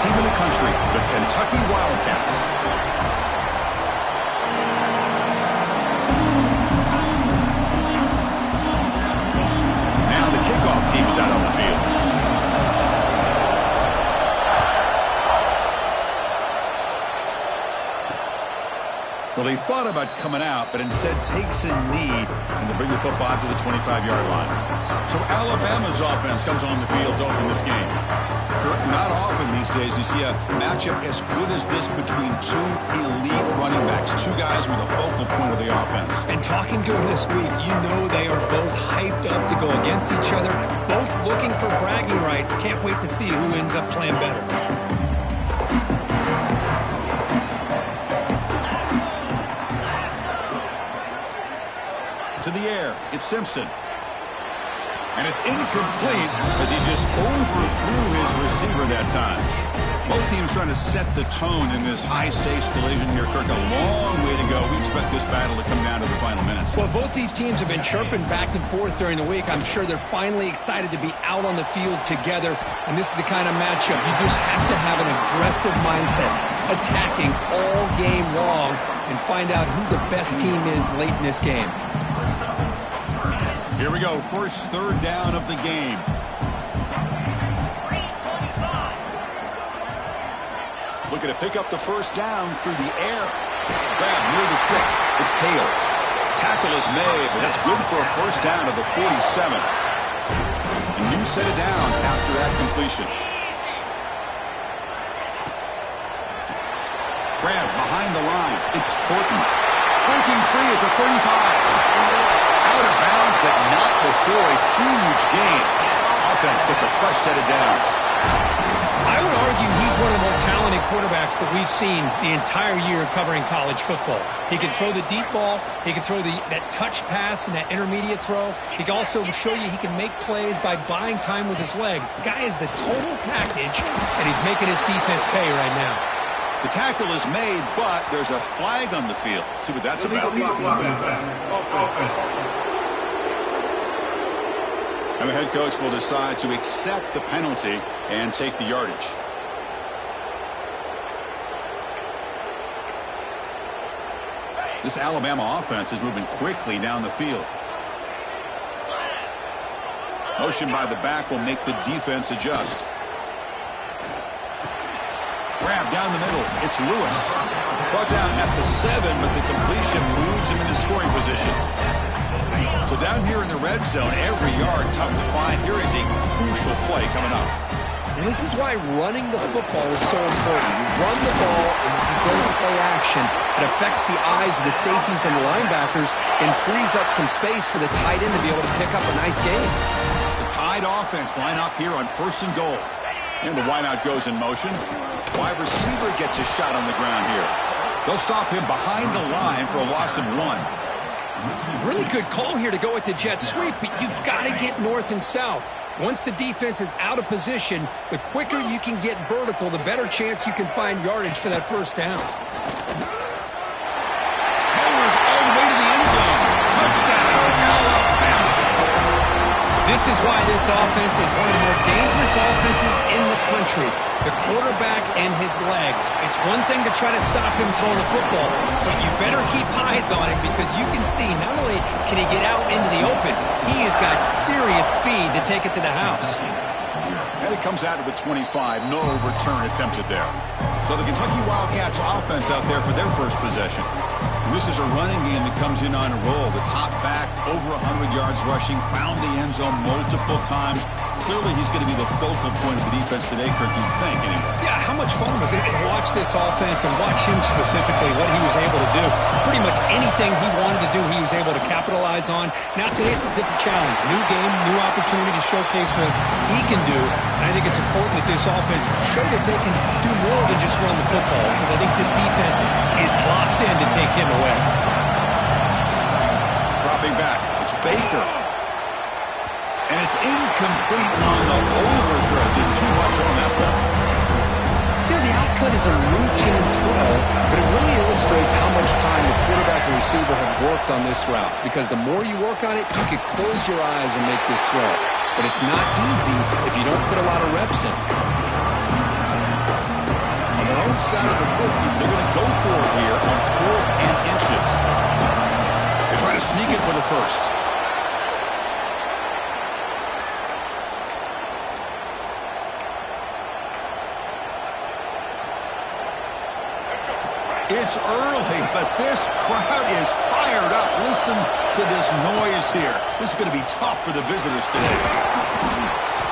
team in the country, the Kentucky Wildcats. Now the kickoff team is out on the field. Well, he thought about coming out, but instead takes a knee, and they bring the football to the 25-yard line. So Alabama's offense comes on the field to open this game. Not often these days you see a matchup as good as this between two elite running backs, two guys with a focal point of the offense. And talking to them this week, you know they are both hyped up to go against each other, both looking for bragging rights. Can't wait to see who ends up playing better. To the air, it's Simpson. And it's incomplete as he just overthrew his receiver that time. Both teams trying to set the tone in this high-stakes collision here, Kirk. A long way to go. We expect this battle to come down to the final minutes. Well, both these teams have been chirping back and forth during the week. I'm sure they're finally excited to be out on the field together. And this is the kind of matchup you just have to have an aggressive mindset, attacking all game long, and find out who the best team is late in this game. Here we go, first third down of the game. Looking to pick up the first down through the air. Grab near the sticks. It's Hale. Tackle is made, but that's good for a first down to the 47. A new set of downs after that completion. Grab behind the line. It's Horton. Breaking free at the 35. Out of bounds, but not before a huge gain. Offense gets a fresh set of downs. I would argue he's one of the more talented quarterbacks that we've seen the entire year covering college football. He can throw the deep ball. He can throw that touch pass and that intermediate throw. He can also show you he can make plays by buying time with his legs. The guy is the total package, and he's making his defense pay right now. The tackle is made, but there's a flag on the field. Let's see what that's about. And the head coach will decide to accept the penalty and take the yardage. This Alabama offense is moving quickly down the field. Motion by the back will make the defense adjust. Grab down the middle. It's Lewis. Brought down at the 7, but the completion moves him into scoring position. So down here in the red zone, every yard tough to find. Here is a crucial play coming up. This is why running the football is so important. You run the ball, and if you go to play action, it affects the eyes of the safeties and the linebackers and frees up some space for the tight end to be able to pick up a nice game. The Tide offense line up here on 1st and goal. And the wideout goes in motion. Wide receiver gets a shot on the ground here. They'll stop him behind the line for a loss of 1. Really good call here to go with the jet sweep, but you've got to get north and south. Once the defense is out of position, the quicker you can get vertical, the better chance you can find yardage for that first down. Powers all the way to the end zone. Touchdown, Alabama. This is why this offense is one of the more dangerous offenses in the country. The quarterback and his legs. It's one thing to try to stop him throwing the football, but you better keep eyes on him because you can see not only can he get out into the open, he has got serious speed to take it to the house. And it comes out of the 25. No return attempted there. So the Kentucky Wildcats offense out there for their first possession. And this is a running game that comes in on a roll. The top back, over 100 yards rushing, found the end zone multiple times. Clearly, he's going to be the focal point of the defense today, Kirk, you'd think, anyway. Yeah, how much fun was it to watch this offense and watch him specifically, what he was able to do. Pretty much anything he wanted to do, he was able to capitalize on. Now today it's a different challenge. New game, new opportunity to showcase what he can do. And I think it's important that this offense show that they can do more than just run the football, because I think this defense is locked in to take him away. Dropping back, it's Baker. And it's incomplete on the overthrow. Just too much on that ball. You know, the outcut is a routine throw, but it really illustrates how much time the quarterback and receiver have worked on this route. Because the more you work on it, you can close your eyes and make this throw. But it's not easy if you don't put a lot of reps in. inside of the 50, but they're going to go for it here on 4 inches. They try to sneak it for the first. It's early, but this crowd is fired up. Listen to this noise here. This is going to be tough for the visitors today.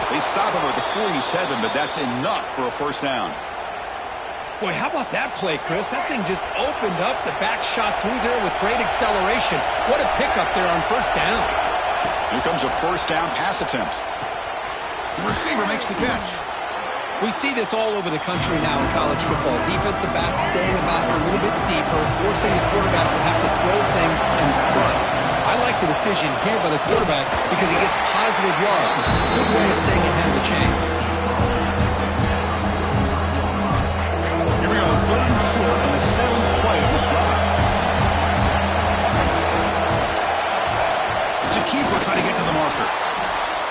They stop him at the 47, but that's enough for a first down. Boy, how about that play, Chris? That thing just opened up. The back shot through there with great acceleration. What a pickup there on first down. Here comes a first down pass attempt. The receiver makes the catch. We see this all over the country now in college football. Defensive backs staying back a little bit deeper, forcing the quarterback to have to throw things in front. I like the decision here by the quarterback because he gets positive yards. It's a good way of staying ahead of the chains. Here we go, 3rd and short on the 7th play of this drive. It's a keeper trying to get to the marker.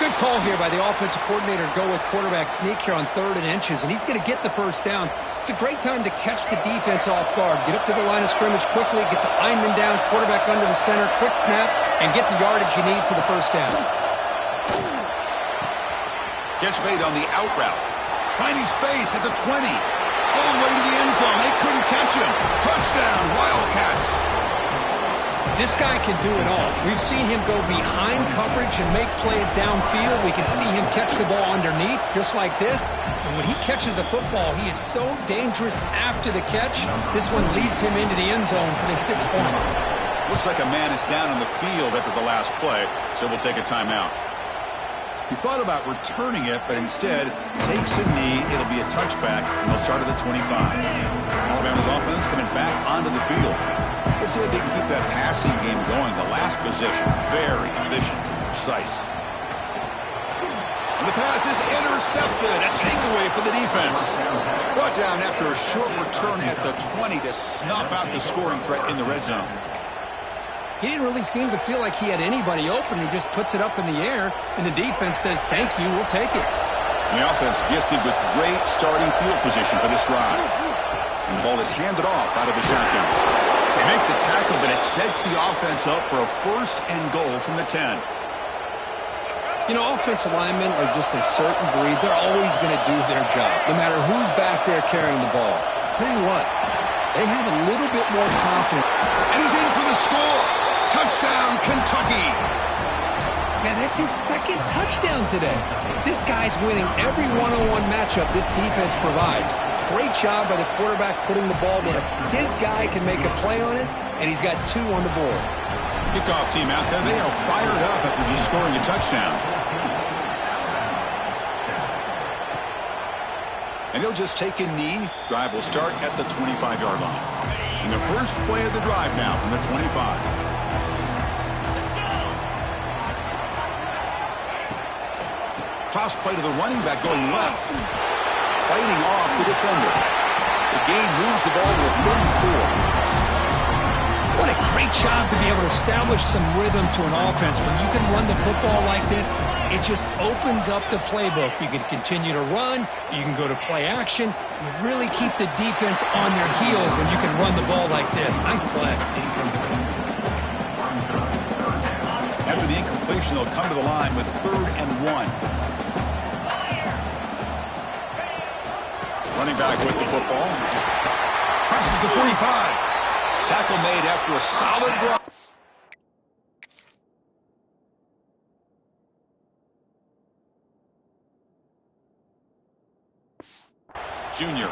Good call here by the offensive coordinator to go with quarterback sneak here on 3rd and inches, and he's going to get the first down. It's a great time to catch the defense off guard. Get up to the line of scrimmage quickly, get the lineman down, quarterback under the center, quick snap, and get the yardage you need for the first down. Catch made on the out route. Finding space at the 20. All the way to the end zone. They couldn't catch him. Touchdown, Wildcats. This guy can do it all. We've seen him go behind coverage and make plays downfield. We can see him catch the ball underneath, just like this. And when he catches a football, he is so dangerous after the catch. This one leads him into the end zone for the 6 points. Looks like a man is down on the field after the last play, so we'll take a timeout. He thought about returning it, but instead takes a knee. It'll be a touchback, and they'll start at the 25. Alabama's offense coming back onto the field. Let's see if they can keep that passing game going. The last possession, very efficient, precise. And the pass is intercepted. A takeaway for the defense. Brought down after a short return at the 20 to snuff out the scoring threat in the red zone. He didn't really seem to feel like he had anybody open. He just puts it up in the air, and the defense says, thank you, we'll take it. And the offense gifted with great starting field position for this drive. And the ball is handed off out of the shotgun. They make the tackle, but it sets the offense up for a 1st and goal from the 10. You know, offensive linemen are just a certain breed. They're always going to do their job, no matter who's back there carrying the ball. I'll tell you what, they have a little bit more confidence. And he's in for the score. Touchdown, Kentucky. Man, that's his 2nd touchdown today. This guy's winning every one-on-one matchup this defense provides. Great job by the quarterback putting the ball where his guy can make a play on it, and he's got 2 on the board. Kickoff team out there. They are fired up after just scoring a touchdown. And he'll just take a knee. Drive will start at the 25-yard line. And the first play of the drive now from the 25. Toss play to the running back going left. Fighting off the defender. The gain moves the ball to the 34. What a great job to be able to establish some rhythm to an offense. When you can run the football like this, it just opens up the playbook. You can continue to run. You can go to play action. You really keep the defense on their heels when you can run the ball like this. Nice play. After the incompletion, they'll come to the line with 3rd and 1. Running back with the football. Crosses the 45. Tackle made after a solid run. Junior. A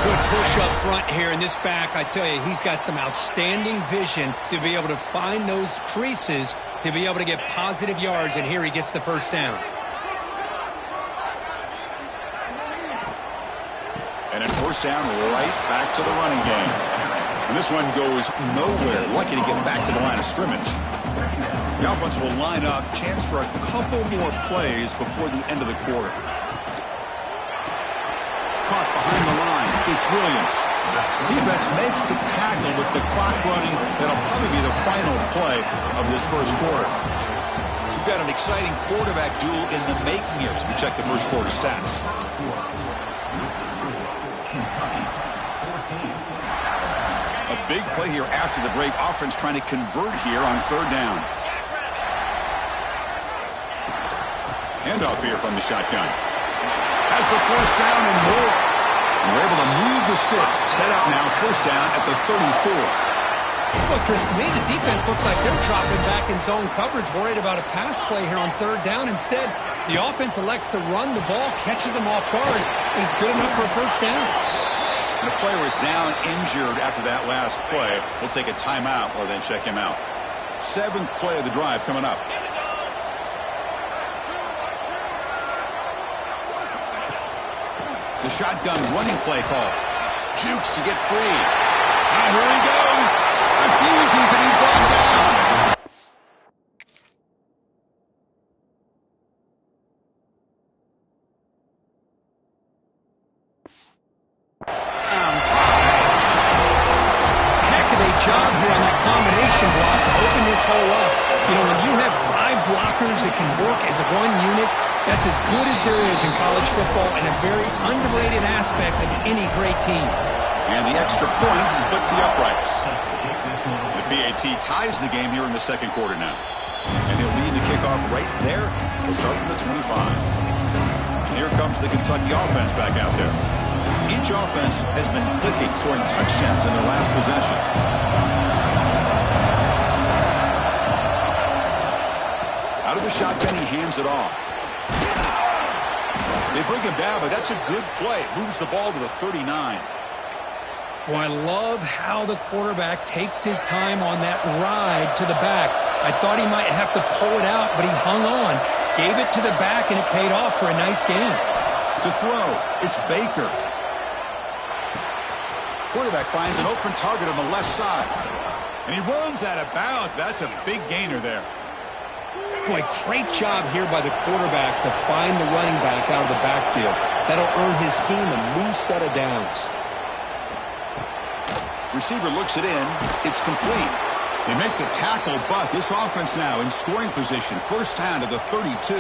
good push up front here in this back. I tell you, he's got some outstanding vision to be able to find those creases to be able to get positive yards, and here he gets the first down. And then first down, right back to the running game. And this one goes nowhere. Lucky to get back to the line of scrimmage. The offense will line up. Chance for a couple more plays before the end of the quarter. Caught behind the line. It's Williams. Defense makes the tackle with the clock running. That'll probably be the final play of this first quarter. We've got an exciting quarterback duel in the making here as we check the first quarter stats. A big play here after the break. Offense trying to convert here on third down. Handoff here from the shotgun. Has the first down and more. And we're able to move the sticks. Set up now, first down at the 34. Well, Chris, to me, the defense looks like they're dropping back in zone coverage, worried about a pass play here on third down. Instead, the offense elects to run the ball, catches them off guard, and it's good enough for a first down. The player is down injured after that last play. We'll take a timeout or then check him out. 7th play of the drive coming up. The shotgun running play call. Jukes to get free. And here he goes. Refusing to be brought down. Heck of a job here on that combination block to open this hole up. You know, when you have 5 blockers that can work as one unit, that's as good as there is in college football and a very underrated aspect of any great team. And the extra point splits the uprights. The PAT ties the game here in the second quarter now. And he'll lead the kickoff right there. He'll start from the 25. And here comes the Kentucky offense back out there. Each offense has been clicking, scoring touchdowns in their last possessions. Out of the shotgun, he hands it off. They bring him down, but that's a good play. Moves the ball to the 39. Boy, I love how the quarterback takes his time on that ride to the back. I thought he might have to pull it out, but he hung on, gave it to the back, and it paid off for a nice gain. To throw, it's Baker. Quarterback finds an open target on the left side. And he runs out of bounds. That's a big gainer there. Boy, great job here by the quarterback to find the running back out of the backfield. That'll earn his team a new set of downs. Receiver looks it in. It's complete. They make the tackle, but this offense now in scoring position. First down to the 32.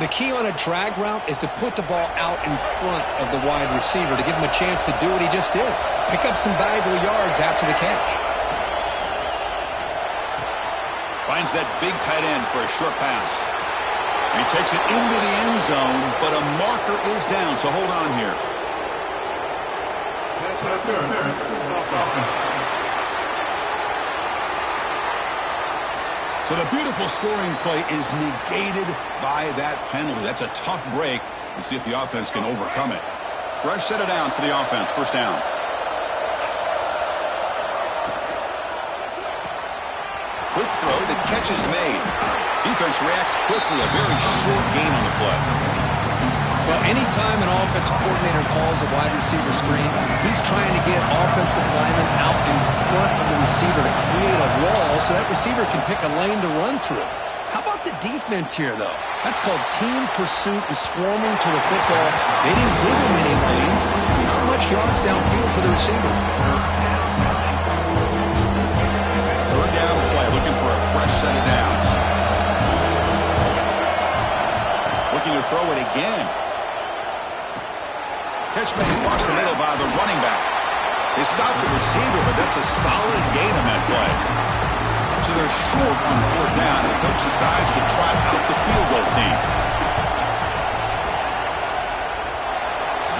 The key on a drag route is to put the ball out in front of the wide receiver to give him a chance to do what he just did. Pick up some valuable yards after the catch. Finds that big tight end for a short pass. He takes it into the end zone, but a marker is down, so hold on here. So the beautiful scoring play is negated by that penalty. That's a tough break. We'll see if the offense can overcome it. Fresh set of downs for the offense. First down. Quick throw, the catch is made. Defense reacts quickly, a very short gain on the play. Well, anytime an offensive coordinator calls a wide receiver screen, he's trying to get offensive linemen out in front of the receiver to create a wall so that receiver can pick a lane to run through. How about the defense here, though? That's called team pursuit and swarming to the football. They didn't give him any lanes, so not much yards downfield for the receiver. Third down play, looking for a fresh set of downs. Looking to throw it again. Catch made across the middle by the running back. They stopped the receiver, but that's a solid gain on that play. So they're short on fourth down, and the coach decides to trot out the field goal team.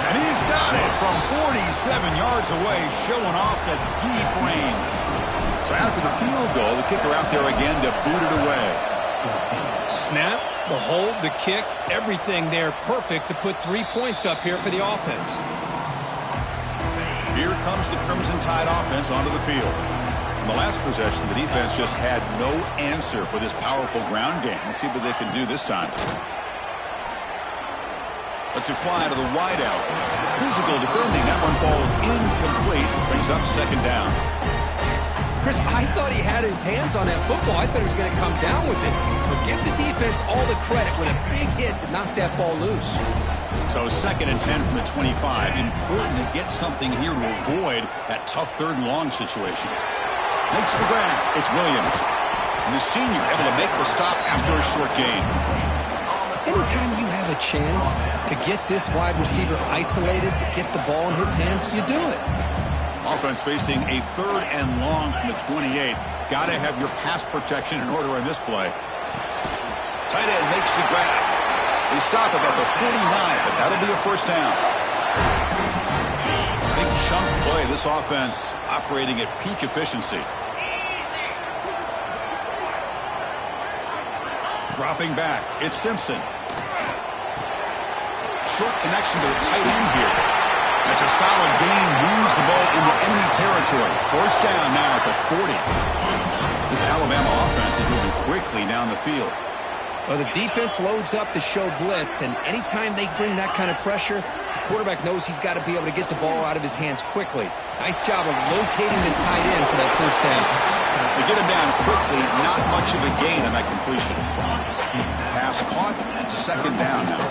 And he's got it from 47 yards away, showing off the deep range. So after the field goal, the kicker out there again to boot it away. Snap, the hold, the kick, everything there perfect to put 3 points up here for the offense. Here comes the Crimson Tide offense onto the field. In the last possession, the defense just had no answer for this powerful ground game. Let's see what they can do this time. Let's fly to the wideout. Physical defending. That one falls incomplete. Brings up second down. Chris, I thought he had his hands on that football. I thought he was going to come down with it. But give the defense all the credit with a big hit to knock that ball loose. So 2nd and 10 from the 25. Important to get something here to avoid that tough 3rd and long situation. Makes the grab. It's Williams. And the senior able to make the stop after a short gain. Anytime you have a chance to get this wide receiver isolated, to get the ball in his hands, you do it. Offense facing a 3rd and long from the 28. Got to have your pass protection in order in this play. Tight end makes the grab. They stop about the 49, but that'll be a first down. Big chunk play. This offense operating at peak efficiency. Dropping back. It's Simpson. Short connection to the tight end here. That's a solid gain. Moves the ball into enemy territory. First down now at the 40. This Alabama offense is moving quickly down the field. Well, the defense loads up to show blitz, and anytime they bring that kind of pressure, the quarterback knows he's got to be able to get the ball out of his hands quickly. Nice job of locating the tight end for that first down. They get him down quickly, not much of a gain on that completion. Pass caught, and second down now.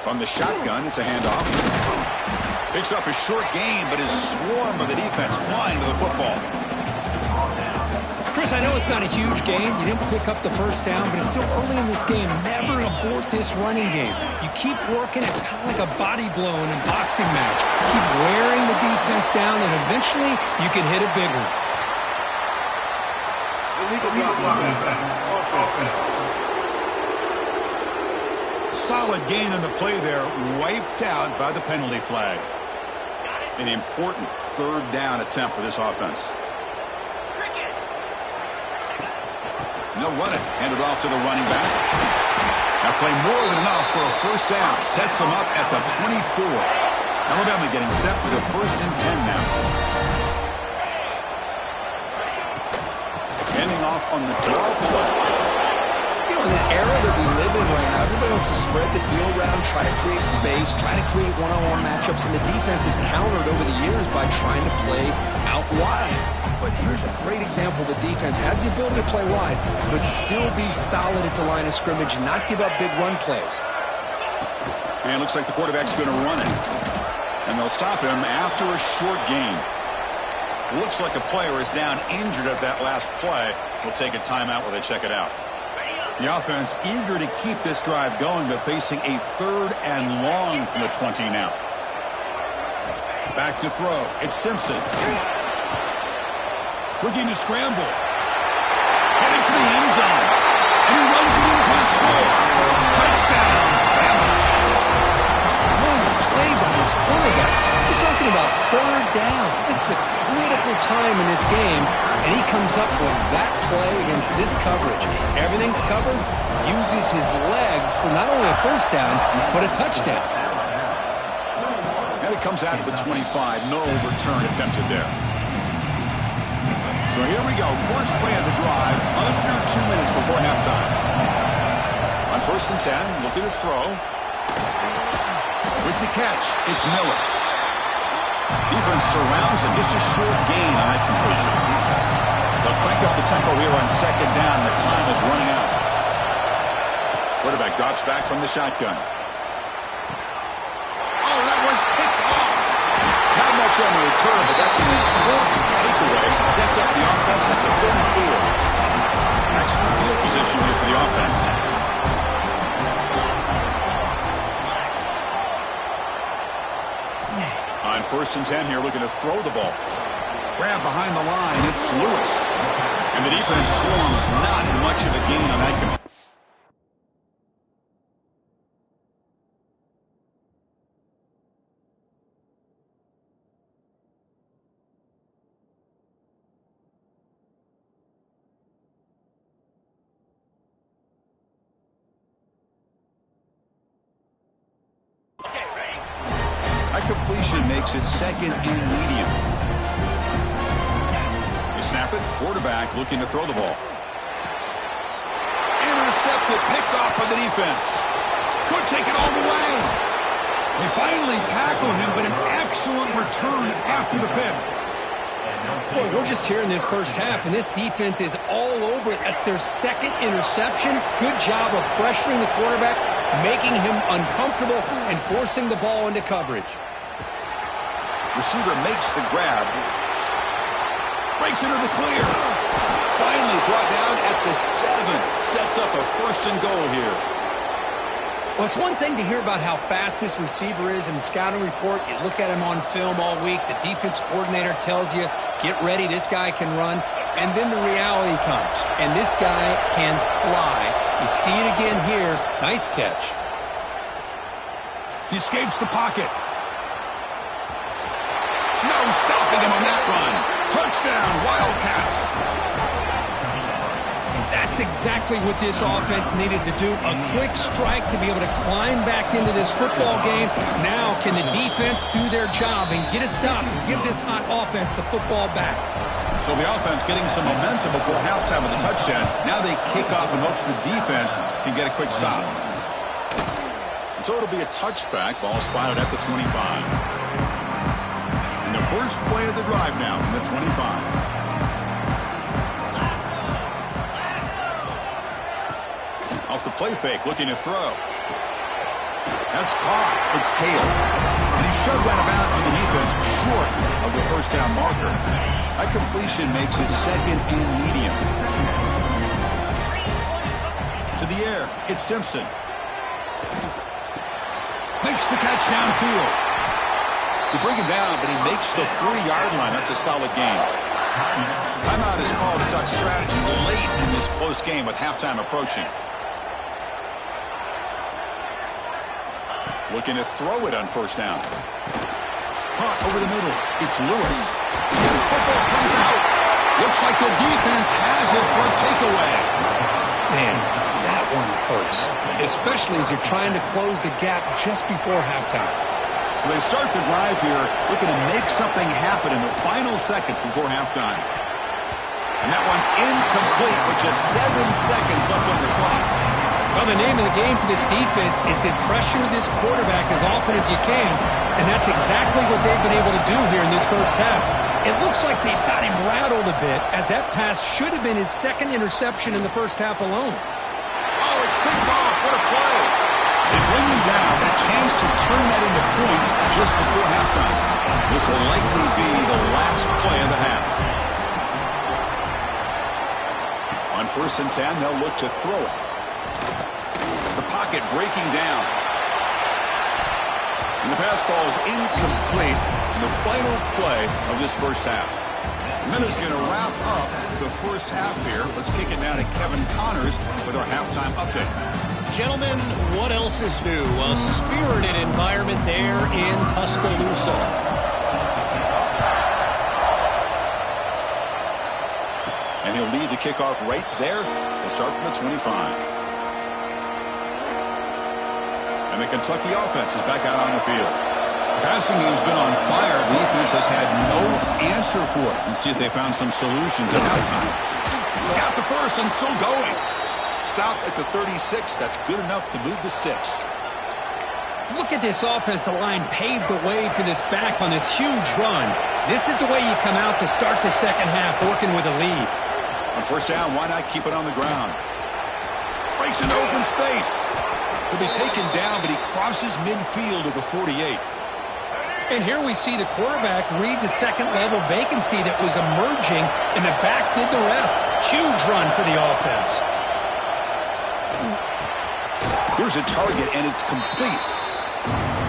From the shotgun, it's a handoff. Picks up a short gain, but his swarm of the defense flying to the football. Chris, I know it's not a huge gain. You didn't pick up the first down, but it's still early in this game. Never abort this running game. You keep working. It's kind of like a body blow in a boxing match. Keep wearing the defense down, and eventually you can hit a big one. Solid gain on the play there, wiped out by the penalty flag. An important 3rd down attempt for this offense. No running. Handed off to the running back. That play more than enough for a first down. Sets him up at the 24. Alabama getting set with a 1st and 10 now. Handing off on the draw play. You know, in the era that we live in right now, everybody wants to spread the field around, try to create space, try to create one-on-one matchups, and the defense is countered over the years by trying to play out wide. But here's a great example. The defense has the ability to play wide, but still be solid at the line of scrimmage and not give up big run plays. And it looks like the quarterback's going to run it. And they'll stop him after a short gain. Looks like a player is down injured at that last play. We'll take a timeout while they check it out. The offense eager to keep this drive going, but facing a 3rd and long from the 20 now. Back to throw. It's Simpson. Looking to scramble. Heading for the end zone. And he runs it in for the score. Touchdown. What a play by this quarterback. We're talking about 3rd down. This is a critical time in this game, and he comes up with that play against this coverage. Everything's covered. Uses his legs for not only a first down, but a touchdown. And it comes out of the 25. No return attempted there. So here we go. First play of the drive. Under 2 minutes before halftime. On 1st and 10, looking to throw. With the catch, it's Miller. Defense surrounds him. Just a short gain on that completion. They'll crank up the tempo here on 2nd down. The time is running out. Quarterback drops back from the shotgun. Oh, that one's picked off. Not much on the return, but that's an important takeaway. Sets up the offense at the 34. Excellent field position here for the offense. On 1st and 10 here, looking to throw the ball. Grab behind the line, it's Lewis. And the defense swarms, not much of a gain on that. Completion makes it 2nd and medium. They snap it. Quarterback looking to throw the ball. Intercepted, picked off by the defense. Could take it all the way. They finally tackle him, but an excellent return after the pick. Boy, we're just here in this first half, and this defense is all over it. That's their 2nd interception. Good job of pressuring the quarterback, making him uncomfortable, and forcing the ball into coverage. Receiver makes the grab. Breaks into the clear. Finally brought down at the 7. Sets up a 1st and goal here. Well, it's one thing to hear about how fast this receiver is in the scouting report. You look at him on film all week. The defense coordinator tells you, get ready, this guy can run. And then the reality comes, and this guy can fly. You see it again here. Nice catch. He escapes the pocket. No stopping him on that run. Touchdown, Wildcats. That's exactly what this offense needed to do. A quick strike to be able to climb back into this football game. Now can the defense do their job and get a stop and give this hot offense the football back? So the offense getting some momentum before halftime with the touchdown. Now they kick off in hopes the defense can get a quick stop. And so it'll be a touchback. Ball spotted at the 25. And the first play of the drive now from the 25. Off the play fake, looking to throw. That's caught. It's Hale. And he's shoved out of bounds by the defense short of the 1st down marker. That completion makes it 2nd and medium. To the air, it's Simpson. Makes the catch downfield. They bring him down, but he makes the 40-yard line. That's a solid gain. Timeout is called to talk strategy late in this close game with halftime approaching. Looking to throw it on 1st down. Caught over the middle. It's Lewis. And the football comes out. Looks like the defense has it for a takeaway. Man, that one hurts. Especially as you're trying to close the gap just before halftime. So they start the drive here looking to make something happen in the final seconds before halftime. And that one's incomplete with just 7 seconds left on the clock. Well, the name of the game for this defense is to pressure this quarterback as often as you can, and that's exactly what they've been able to do here in this first half. It looks like they've got him rattled a bit, as that pass should have been his 2nd interception in the first half alone. Oh, it's picked off. What a play. They bring him down, a chance to turn that into points just before halftime. This will likely be the last play of the half. On 1st and 10, they'll look to throw it. The pocket breaking down. And the pass falls incomplete in the final play of this first half. Miller's going to wrap up the first half here. Let's kick it now to Kevin Connors with our halftime update. Gentlemen, what else is new? A spirited environment there in Tuscaloosa. And he'll lead the kickoff right there. He'll start from the 25. And the Kentucky offense is back out on the field. The passing game's been on fire. The defense has had no answer for it. Let's see if they found some solutions at halftime. He's got the 1st and still going. Stop at the 36. That's good enough to move the sticks. Look at this offensive line paved the way for this back on this huge run. This is the way you come out to start the second half, working with a lead. On 1st down, why not keep it on the ground? Breaks into open space. He'll be taken down, but he crosses midfield of the 48. And here we see the quarterback read the 2nd level vacancy that was emerging, and the back did the rest. Huge run for the offense. Here's a target, and it's complete.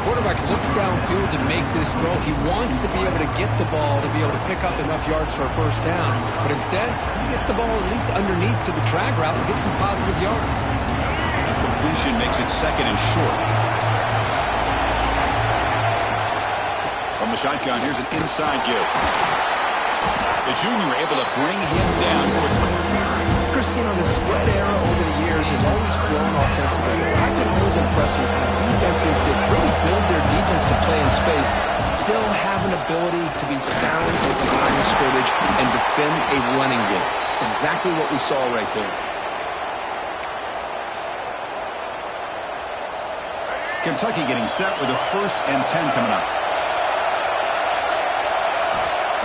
Quarterback looks downfield to make this throw. He wants to be able to get the ball to be able to pick up enough yards for a 1st down. But instead, he gets the ball at least underneath to the drag route and gets some positive yards. Completion makes it 2nd and short. From the shotgun, here's an inside give. The junior able to bring him down quickly. Chris, the spread era over the years has always grown offensively. What I've been always impressed with defenses that really build their defense to play in space still have an ability to be sound at the line of scrimmage and defend a running game. It's exactly what we saw right there. Kentucky getting set with a 1st and 10 coming up.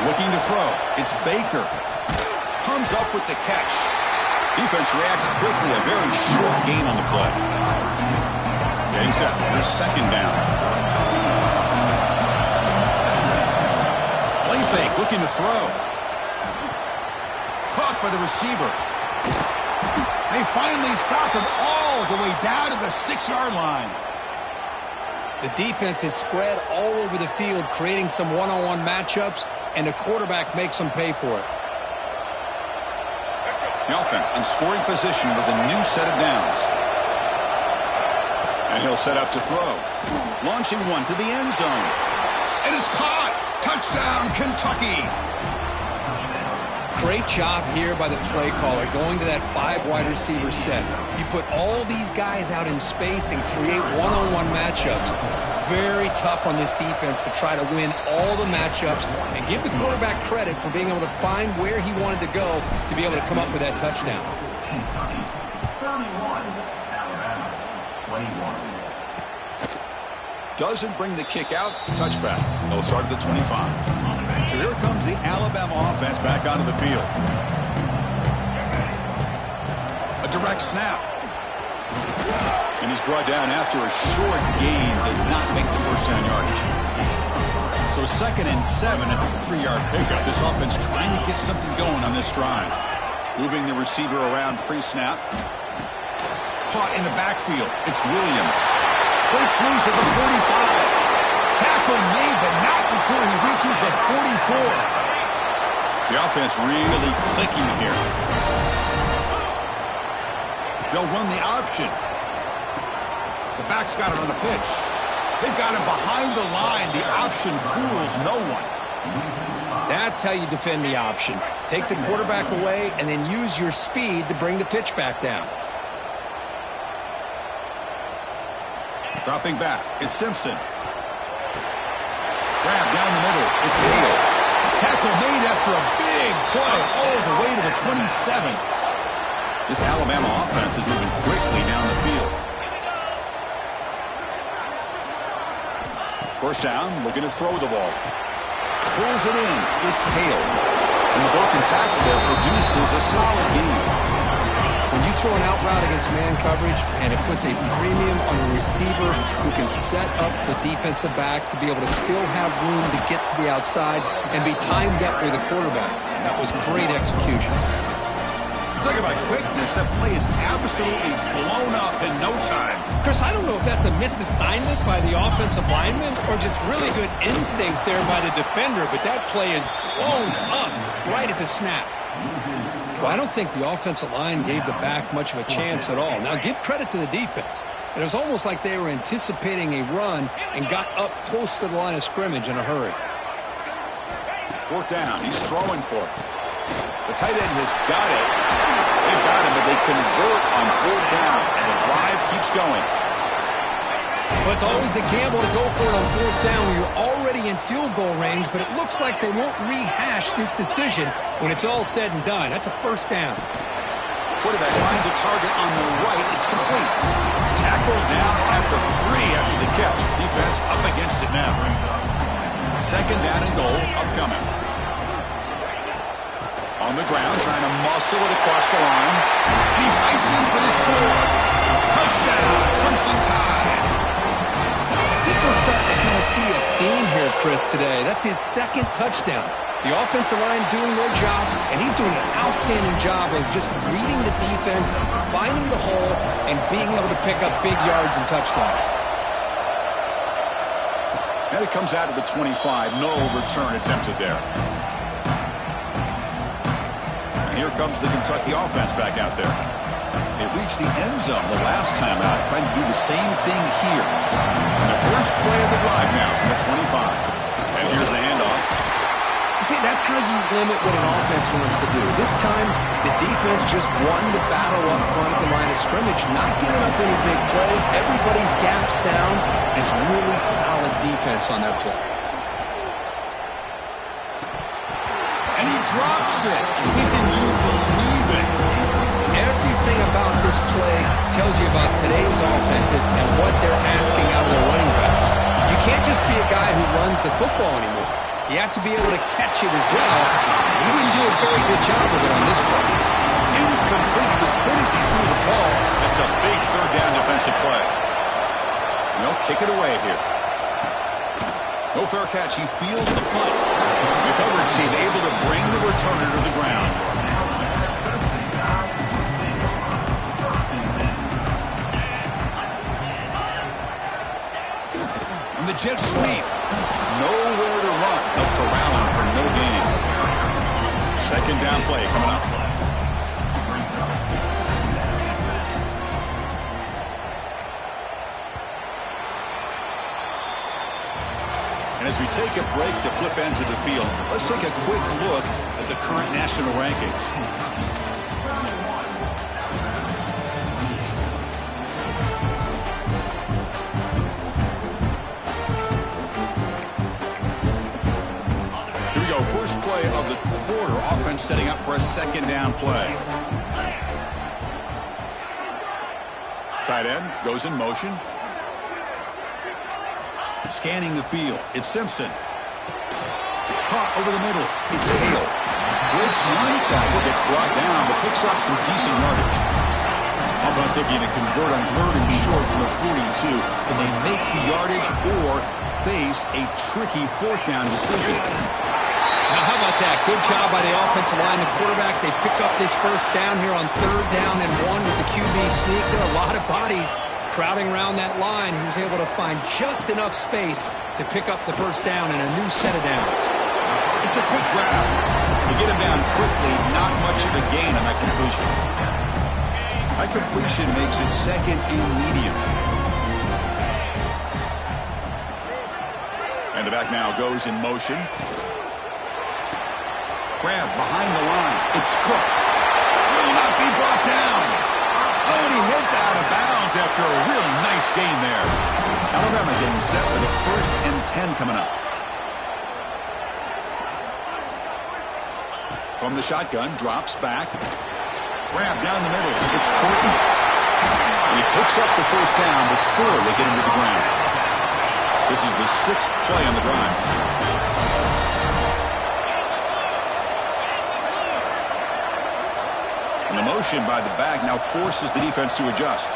Looking to throw. It's Baker. Comes up with the catch. Defense reacts quickly. A very short gain on the play. Getting set. There's 2nd down. Play fake. Looking to throw. Caught by the receiver. They finally stop him all the way down to the 6-yard line. The defense is spread all over the field, creating some one-on-one matchups, and the quarterback makes them pay for it. The offense in scoring position with a new set of downs. And he'll set up to throw. Launching one to the end zone. And it's caught. Touchdown, Kentucky. Great job here by the play caller, going to that 5 wide receiver set. You put all these guys out in space and create one-on-one matchups. It's very tough on this defense to try to win all the matchups and give the quarterback credit for being able to find where he wanted to go to be able to come up with that touchdown. Kentucky 31, Alabama 21. Doesn't bring the kick out. Touchback. They'll start at the 25. So here comes the Alabama offense back onto the field. A direct snap. And he's brought down after a short gain. Does not make the first down yardage. So 2nd and 7 at the 3-yard pickup. This offense trying to get something going on this drive. Moving the receiver around pre-snap. Caught in the backfield. It's Williams. Breaks loose at the 45. Tackle made, but not before he reaches the 44. The offense really clicking here. They'll run the option. The back's got it on the pitch. They've got him behind the line. The option fools no one. That's how you defend the option. Take the quarterback away and then use your speed to bring the pitch back down. Dropping back, it's Simpson. Grab down the middle, it's Hill. Tackle made after a big play all the way to the 27. This Alabama offense is moving quickly down the field. First down, looking to throw the ball. Pulls it in, it's Hill. And the broken tackle there produces a solid gain. When you throw an out route against man coverage and it puts a premium on a receiver who can set up the defensive back to be able to still have room to get to the outside and be timed up with the quarterback. That was great execution. Talk about quickness. That play is absolutely blown up in no time. Chris, I don't know if that's a misassignment by the offensive lineman or just really good instincts there by the defender, but that play is blown up right at the snap. Well, I don't think the offensive line gave the back much of a chance at all. Now, give credit to the defense. It was almost like they were anticipating a run and got up close to the line of scrimmage in a hurry. 4th down. He's throwing for it. The tight end has got it. They've got him, but they convert on 4th down, and the drive keeps going. Well, it's always a gamble to go for it on 4th down when you're already in field goal range, but it looks like they won't rehash this decision when it's all said and done. That's a 1st down. Quarterback finds a target on the right. It's complete. Tackled down at the 3 after the catch. Defense up against it now. 2nd down and goal upcoming. On the ground, trying to muscle it across the line. He fights in for the score. Touchdown, Crimson Tide. I think we're starting to kind of see a theme here, Chris, today. That's his 2nd touchdown. The offensive line doing their job, and he's doing an outstanding job of just reading the defense, finding the hole, and being able to pick up big yards and touchdowns. And it comes out of the 25. No return attempted there. And here comes the Kentucky offense back out there. They reached the end zone the last time out, trying to do the same thing here. And the first play of the drive now from the 25. And here's the handoff. See, that's how you limit what an offense wants to do. This time, the defense just won the battle up front at the line of scrimmage, not giving up any big plays. Everybody's gap sound. It's really solid defense on that play. And he drops it. Can you believe it? Everything about this play tells you about today's offenses and what they're asking out of their running backs. You can't just be a guy who runs the football anymore. You have to be able to catch it as well. He didn't do a very good job of it on this play. Incomplete. It was good as he threw the ball. That's a big 3rd down defensive play. And they'll kick it away here. No fair catch. He feels the punt. The coverage team able to bring the returner to the ground. the jet sweep. Nowhere to run. They'll corral him for no gain. Second down play coming up. And as we take a break to flip into the field, let's take a quick look at the current national rankings. Here we go. First play of the quarter. Offense setting up for a second down play. Tight end goes in motion. Scanning the field. It's Simpson. Caught over the middle. It's Hale. Breaks one tackle, gets brought down, but picks up some decent yardage. Offense looking to convert on 3rd and short from the 42. Can they make the yardage or face a tricky 4th down decision? Now, how about that? Good job by the offensive line. The quarterback, they pick up this first down here on 3rd down and 1 with the QB sneak. There are a lot of bodies crowding around that line. He was able to find just enough space to pick up the first down and a new set of downs. It's a quick grab. They get him down quickly. Not much of a gain on that completion. That completion makes it 2nd and medium. And the back now goes in motion. Grab behind the line. It's Cook. Will not be brought down. Oh, and he heads out of bounds after a really nice game there. Alabama getting set for the 1st and 10 coming up. From the shotgun, drops back. Grab down the middle. It's Portman. And he picks up the first down before they get him to the ground. This is the 6th play on the drive. And the motion by the back now forces the defense to adjust.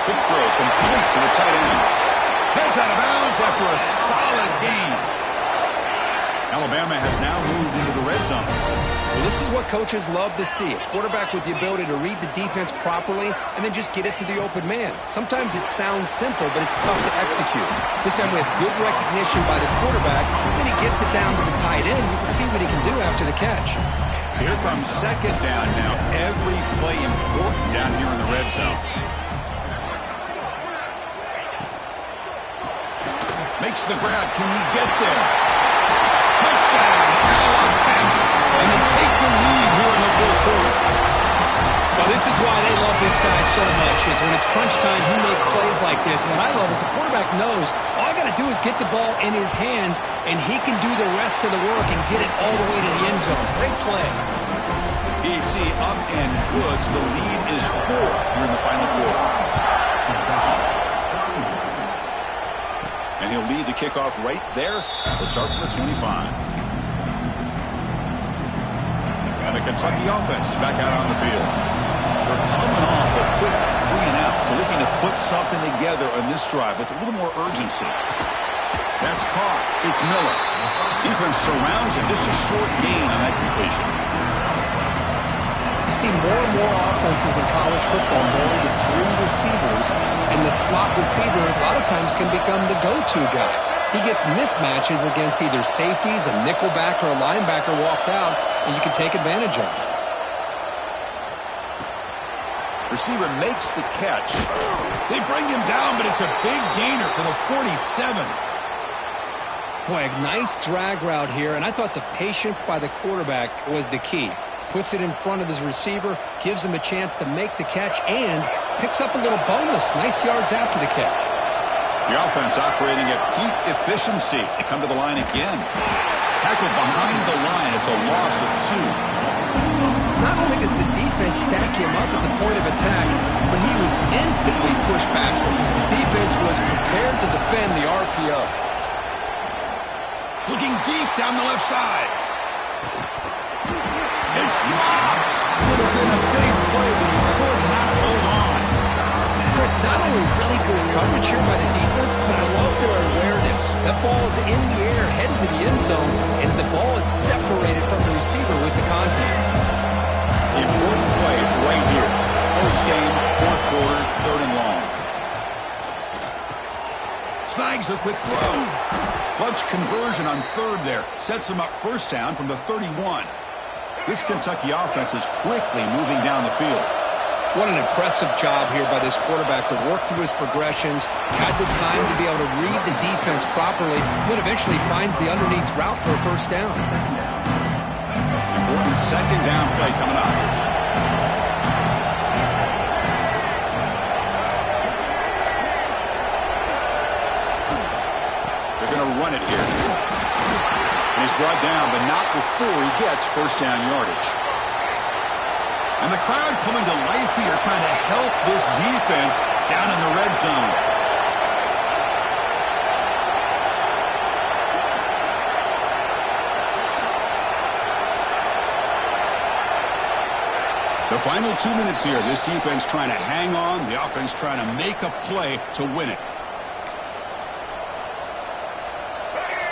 Quick throw complete to the tight end. Heads out of bounds after a solid gain. Alabama has now moved into the red zone. Well, this is what coaches love to see. A quarterback with the ability to read the defense properly and then just get it to the open man. Sometimes it sounds simple, but it's tough to execute. This time we have good recognition by the quarterback. Then he gets it down to the tight end. You can see what he can do after the catch. So here comes 2nd down now. Every play important down here in the red zone. Makes the grab. Can he get there? Touchdown, Alabama. And they take the lead here in the 4th quarter. Well, this is why they love this guy so much, is when it's crunch time, he makes plays like this. And what I love is the quarterback knows all I got to do is get the ball in his hands, and he can do the rest of the work and get it all the way to the end zone. Great play. PAT up and good. The lead is 4 here in the final quarter. And he'll lead the kickoff right there. They'll start from the 25. And the Kentucky offense is back out on the field. They're coming off a quick 3-and-out, so looking to put something together on this drive with a little more urgency. That's caught. It's Miller. Defense surrounds him. Just a short gain on that completion. You see more and more offenses in college football going to 3 receivers, and the slot receiver a lot of times can become the go-to guy. He gets mismatches against either safeties, a nickelback, or a linebacker walked out, and you can take advantage of it. Receiver makes the catch. They bring him down, but it's a big gainer for the 47. Boy, a nice drag route here, and I thought the patience by the quarterback was the key. Puts it in front of his receiver, gives him a chance to make the catch, and picks up a little bonus. Nice yards after the catch. The offense operating at peak efficiency. They come to the line again. Tackled behind the line. It's a loss of 2. Not only does the defense stack him up at the point of attack, but he was instantly pushed backwards. The defense was prepared to defend the RPO. Looking deep down the left side. It's dropped. Would have been a big play, but he could not hold on. Chris, not only really good coverage here by the defense, but I love their awareness. That ball is in the air, headed to the end zone, and the ball is separated from the receiver with the contact. Important play right here. Close game, 4th quarter, 3rd and long. snags the quick throw. Clutch conversion on third there. Sets them up first down from the 31. This Kentucky offense is quickly moving down the field. What an impressive job here by this quarterback to work through his progressions, had the time to be able to read the defense properly, and then eventually finds the underneath route for a first down. Important second down play coming up. They're going to run it here. And he's brought down, but not before he gets first down yardage. And the crowd coming to life here, trying to help this defense down in the red zone. The final 2 minutes here. This defense trying to hang on. The offense trying to make a play to win it.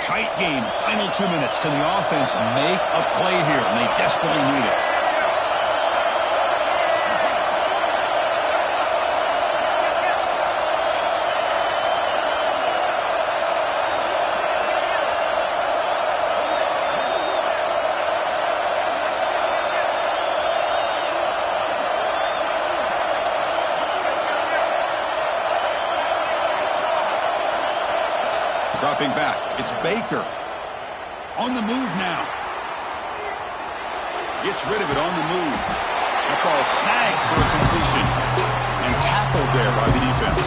Tight game. Final 2 minutes. Can the offense make a play here? And they desperately need it. Dropping back. It's Baker. On the move now. Gets rid of it on the move. That ball snagged for a completion. And tackled there by the defense.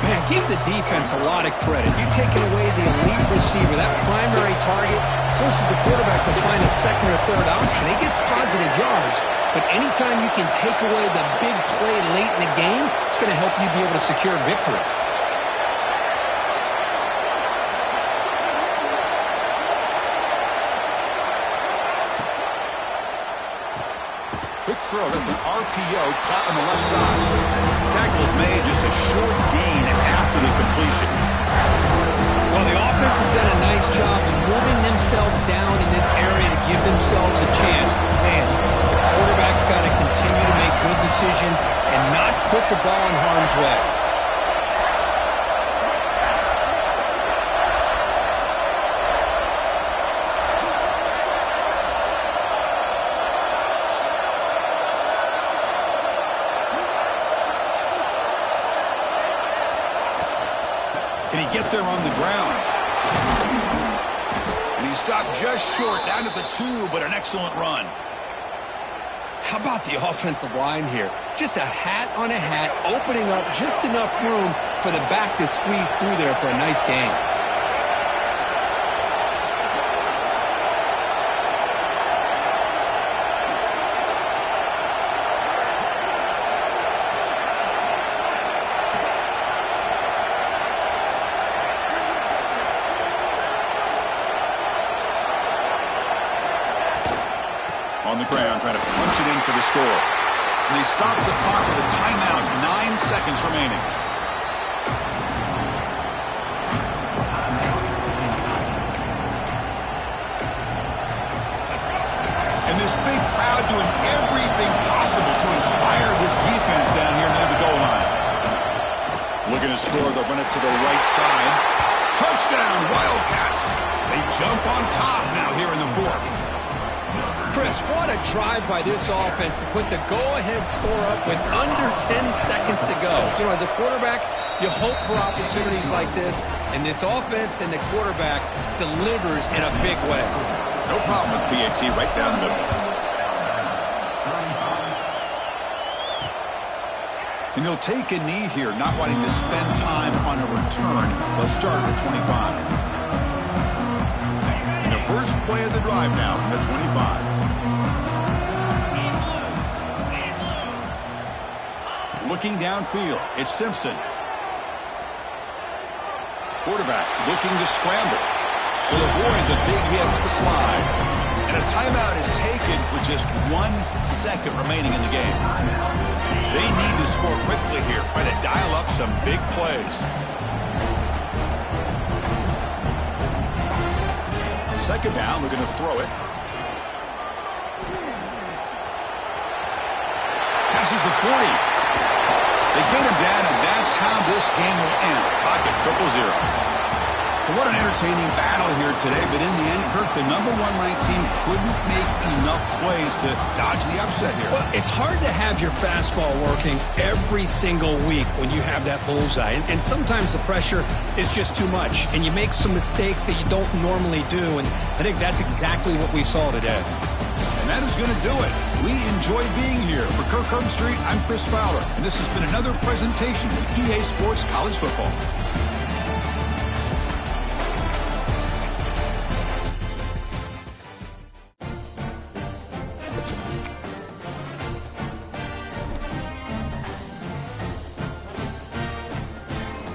Man, give the defense a lot of credit. You're taking away the elite receiver. That primary target forces the quarterback to find a second or third option. He gets positive yards. But anytime you can take away the big play late in the game, it's going to help you be able to secure victory. Quick throw. That's an RPO caught on the left side. Tackle is made, just a short gain after the completion. Well, the offense has done a nice job of moving themselves down in this area to give themselves a chance. Man, the quarterback's got to continue to make good decisions and not put the ball in harm's way. Can he get there on the ground? And he stopped just short, down at the 2, but an excellent run. How about the offensive line here? Just a hat on a hat, opening up just enough room for the back to squeeze through there for a nice gain. On the ground, trying to punch it in for the score. And they stop the clock with a timeout, 9 seconds remaining. And this big crowd doing everything possible to inspire this defense down here near the goal line. Looking to score, they'll run it to the right side. Touchdown, Wildcats! They jump on top now here in the fourth. Chris, what a drive by this offense to put the go-ahead score up with under 10 seconds to go. You know, as a quarterback, you hope for opportunities like this, and this offense and the quarterback delivers in a big way. No problem with BAT right down the middle. And he'll take a knee here, not wanting to spend time on a return. They'll start at the 25. And the first play of the drive now from the 25. Looking downfield, it's Simpson. Quarterback looking to scramble. He'll avoid the big hit with the slide. And a timeout is taken with just 1 second remaining in the game. They need to score quickly here, try to dial up some big plays. Second down, we're going to throw it. Passes the 40. They get him down, and that's how this game will end. Pocket 0-0. So what an entertaining battle here today, but in the end, Kirk, the number 1 ranked team couldn't make enough plays to dodge the upset here. Well, it's hard to have your fastball working every single week when you have that bullseye. And sometimes the pressure is just too much, and you make some mistakes that you don't normally do. And I think that's exactly what we saw today. And that is going to do it. We enjoy being here. For Kirk Herbstreit, I'm Chris Fowler, and this has been another presentation of EA Sports College Football.